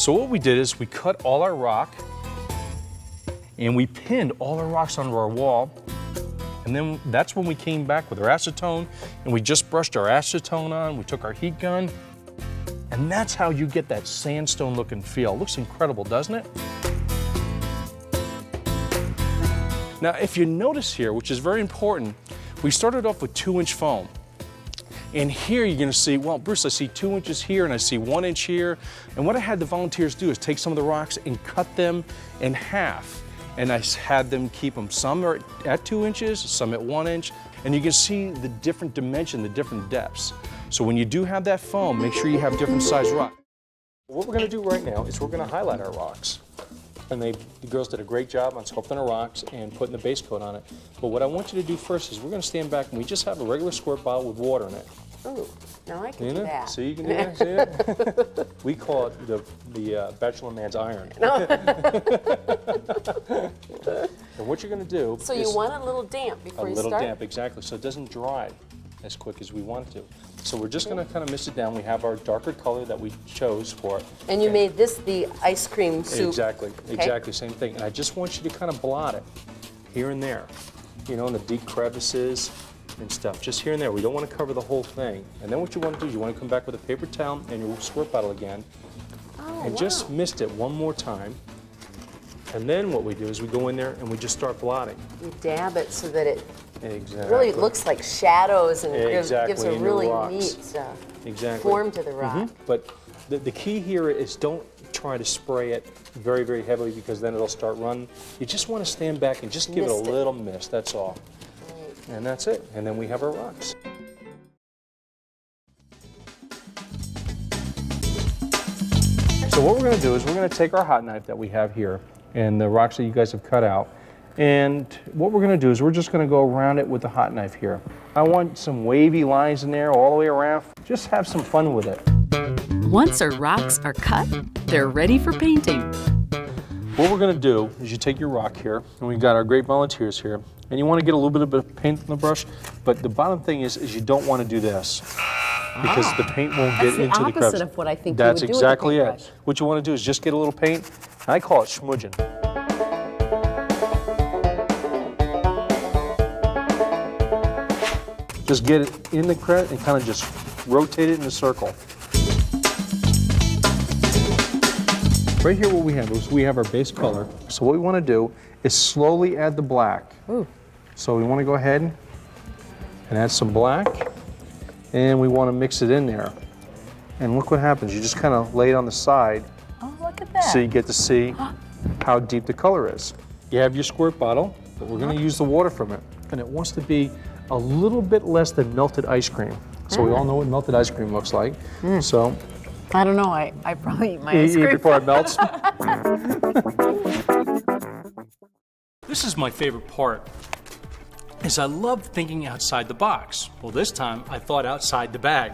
So what we did is we cut all our rock and we pinned all our rocks onto our wall. And then that's when we came back with our acetone and we just brushed our acetone on. We took our heat gun and that's how you get that sandstone looking feel. It looks incredible, doesn't it? Now, if you notice here, which is very important, we started off with 2-inch foam. And here you're gonna see, well, Bruce, I see 2 inches here and I see 1 inch here. And what I had the volunteers do is take some of the rocks and cut them in half. And I had them keep them, some are at 2 inches, some at 1 inch. And you can see the different dimension, the different depths. So when you do have that foam, make sure you have different size rock. What we're gonna do right now is we're gonna highlight our rocks. And the girls did a great job on sculpting the rocks and putting the base coat on it. But what I want you to do first is we're going to stand back and we just have a regular squirt bottle with water in it. Ooh, now I can do that. See, you can do that, see it? We call it the bachelor man's iron. And what you're going to do So you want a little damp before you start? A little damp, exactly, so it doesn't dry as quick as we want it to. So we're just going to kind of mist it down. We have our darker color that we chose for it. And you made this the ice cream soup. Exactly, okay. exactly, same thing. And I just want you to kind of blot it here and there, you know, in the deep crevices and stuff, just here and there. We don't want to cover the whole thing. And then what you want to do is you want to come back with a paper towel and your squirt bottle again and just mist it one more time. And then what we do is we go in there and we just start blotting. You dab it so that it really looks like shadows and gives a in really your neat rocks. form to the rock. But the key here is don't try to spray it very, very heavily because then it'll start running. You just want to stand back and just give it a little mist, that's all. Right. And that's it. And then we have our rocks. So what we're going to do is we're going to take our hot knife that we have here and the rocks that you guys have cut out. And what we're going to do is we're just going to go around it with the hot knife here. I want some wavy lines in there all the way around. Just have some fun with it. Once our rocks are cut, they're ready for painting. What we're going to do is you take your rock here, and we've got our great volunteers here, and you want to get a little bit of paint on the brush, but the bottom thing is you don't want to do this because the paint won't get into the crevice. That's the opposite of what I think That's you would do exactly with the it. paintbrush. What you want to do is just get a little paint, and I call it schmudging. Just get it in the crevice and kind of just rotate it in a circle. Right here what we have is we have our base color. So what we want to do is slowly add the black. Ooh. So we want to go ahead and add some black and we want to mix it in there. And look what happens. You just kind of lay it on the side. Oh, look at that. So you get to see how deep the color is. You have your squirt bottle, but we're going to use the water from it. And it wants to be a little bit less than melted ice cream. So we all know what melted ice cream looks like. So I don't know, I probably eat my ice cream. Eat before it melts. This is my favorite part, is I love thinking outside the box. Well, this time I thought outside the bag.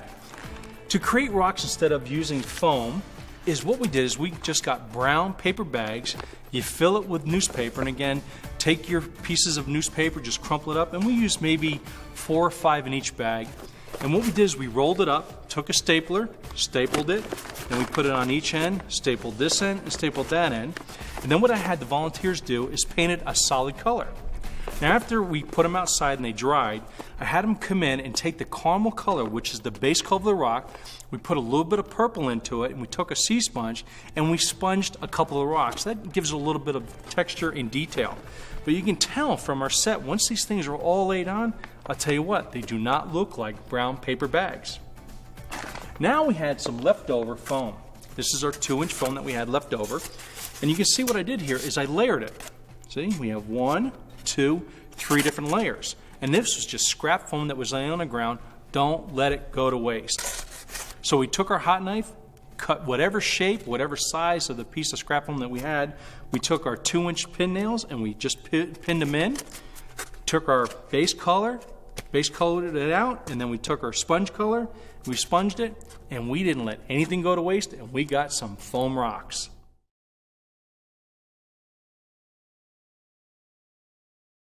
To create rocks instead of using foam, is what we did is we just got brown paper bags, you fill it with newspaper, and again, take your pieces of newspaper, just crumple it up, and we used maybe 4 or 5 in each bag. And what we did is we rolled it up, took a stapler, stapled it, and we put it on each end, stapled this end, and stapled that end. And then what I had the volunteers do is painted a solid color. Now after we put them outside and they dried, I had them come in and take the caramel color, which is the base color of the rock, we put a little bit of purple into it, and we took a sea sponge, and we sponged a couple of rocks. That gives it a little bit of texture and detail. But you can tell from our set, once these things are all laid on, I'll tell you what, they do not look like brown paper bags. Now we had some leftover foam. This is our 2-inch foam that we had left over. And you can see what I did here is I layered it. See, we have 1, 2, 3 different layers. And this was just scrap foam that was laying on the ground. Don't let it go to waste. So we took our hot knife, cut whatever shape, whatever size of the piece of scrap foam that we had. We took our 2-inch pin nails and we just pinned them in. Took our base color, base colored it out, and then we took our sponge color, we sponged it, and we didn't let anything go to waste, and we got some foam rocks.